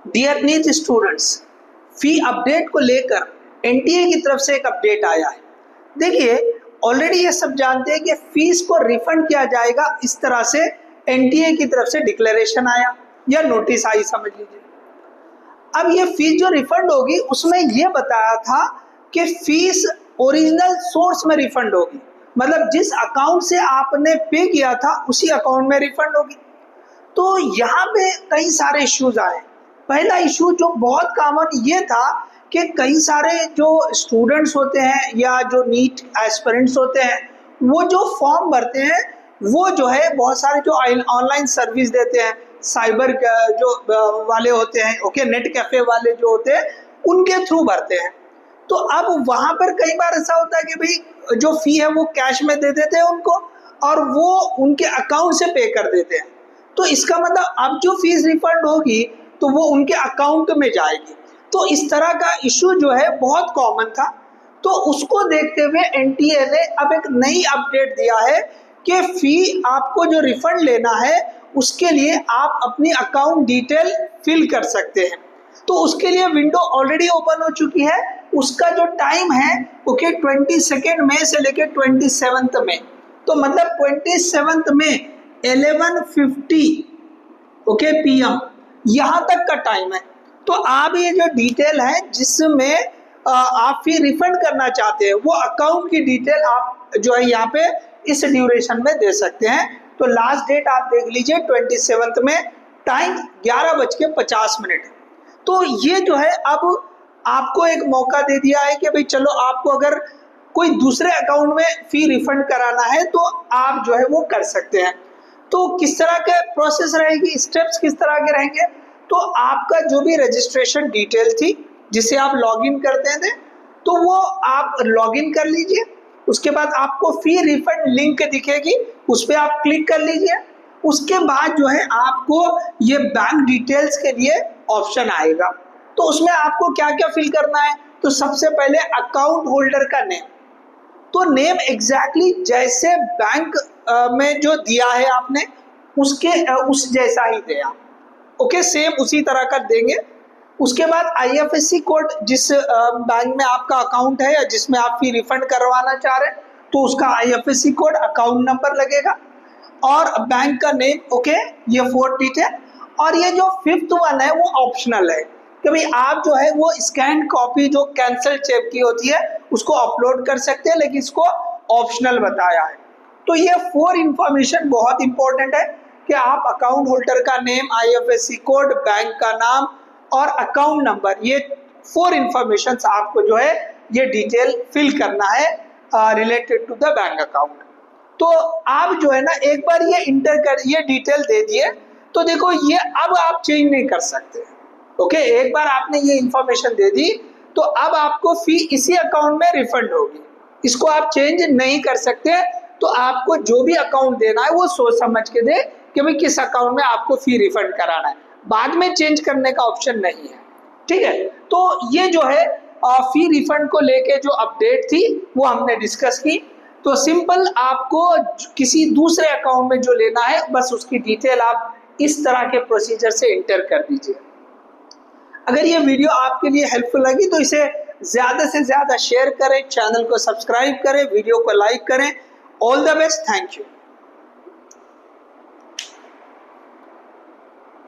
Dear NEET students, फी update को लेकर NTA की तरफ से एक अपडेट आया है। देखिए, ऑलरेडी ये सब जानते हैं कि फीस को रिफंड किया जाएगा, इस तरह से एनटीए की तरफ से डिक्लेरेशन आया या नोटिस आई समझ लीजिए। अब ये फीस जो रिफंड होगी उसमें ये बताया था कि फीस ओरिजिनल सोर्स में रिफंड होगी, मतलब जिस अकाउंट से आपने पे किया था उसी अकाउंट में रिफंड होगी। तो यहाँ पे कई सारे इश्यूज आए। पहला इशू जो बहुत कॉमन ये था कि कई सारे जो स्टूडेंट्स होते हैं या जो नीट एस्पिरेंट्स होते हैं वो जो फॉर्म भरते हैं वो जो है बहुत सारे जो ऑनलाइन सर्विस देते हैं, साइबर जो वाले होते हैं, ओके, नेट कैफे वाले जो होते हैं उनके थ्रू भरते हैं। तो अब वहाँ पर कई बार ऐसा होता है कि भाई जो फी है वो कैश में दे देते हैं उनको और वो उनके अकाउंट से पे कर देते हैं। तो इसका मतलब अब जो फीस रिफंड होगी तो वो उनके अकाउंट में जाएगी। तो इस तरह का इशू जो है बहुत कॉमन था। तो उसको देखते हुए एनटीए ने अब एक नई अपडेट दिया है कि फी आपको जो रिफंड लेना है उसके लिए आप अपनी अकाउंट डिटेल फिल कर सकते हैं। तो उसके लिए विंडो ऑलरेडी ओपन हो चुकी है। उसका जो टाइम है ओके 22 मई से लेकर 27 मई, तो मतलब 27 मई 11:50 ओके पीएम यहाँ तक का टाइम है। तो आप ये जो डिटेल है जिसमें आप फी रिफंड करना चाहते हैं वो अकाउंट की डिटेल आप जो है यहाँ पे इस ड्यूरेशन में दे सकते हैं। तो लास्ट डेट आप देख लीजिए 27 में, टाइम 11:50। तो ये जो है अब आपको एक मौका दे दिया है कि भाई चलो आपको अगर कोई दूसरे अकाउंट में फी रिफंड कराना है तो आप जो है वो कर सकते हैं। तो किस तरह के प्रोसेस रहेगी, स्टेप्स किस तरह के रहेंगे, तो आपका जो भी रजिस्ट्रेशन डिटेल थी जिसे आप लॉगिन करते थे तो वो आप लॉगिन कर लीजिए। उसके बाद आपको फी रिफंड लिंक दिखेगी, उस पर आप क्लिक कर लीजिए। उसके बाद जो है आपको ये बैंक डिटेल्स के लिए ऑप्शन आएगा। तो उसमें आपको क्या क्या फिल करना है, तो सबसे पहले अकाउंट होल्डर का नेम, तो नेम एग्जैक्टली जैसे बैंक में जो दिया है आपने उस जैसा ही दे आप, ओके, सेम उसी तरह का देंगे। उसके बाद आईएफएससी कोड, जिस बैंक में आपका अकाउंट है या जिसमें आप फी रिफंड करवाना चाह रहे हैं तो उसका आईएफएससी कोड, अकाउंट नंबर लगेगा और बैंक का नेम, ओके, ये 4 डिटेल। और ये जो 5th वन है वो ऑप्शनल है कि भाई आप जो है वो स्कैन कॉपी जो कैंसिल चेक की होती है उसको अपलोड कर सकते हैं, लेकिन इसको ऑप्शनल बताया है। तो ये 4 इंफॉर्मेशन बहुत इंपॉर्टेंट है कि आप अकाउंट होल्डर का नेम, आईएफएससी कोड, बैंक का नाम और अकाउंट नंबर, ये 4 इंफॉर्मेशन आपको जो है ये डिटेल फिल करना है related to the bank account. तो आप जो है ना एक बार ये इंटर कर ये डिटेल दे दिए तो देखो ये अब आप चेंज नहीं कर सकते, ओके। एक बार आपने ये इंफॉर्मेशन दे दी तो अब आपको फी इसी अकाउंट में रिफंड होगी, इसको आप चेंज नहीं कर सकते। तो आपको जो भी अकाउंट देना है वो सोच समझ के दे कि भाई किस अकाउंट में आपको फी रिफंड कराना है, बाद में चेंज करने का ऑप्शन नहीं है, ठीक है। तो ये जो है फी रिफंड को लेके जो अपडेट थी वो हमने डिस्कस की। तो सिंपल आपको किसी दूसरे अकाउंट में जो लेना है बस उसकी डिटेल आप इस तरह के प्रोसीजर से इंटर कर दीजिए। अगर ये वीडियो आपके लिए हेल्पफुल लगी तो इसे ज़्यादा से ज़्यादा शेयर करें, चैनल को सब्सक्राइब करें, वीडियो को लाइक करें। All the best, thank you.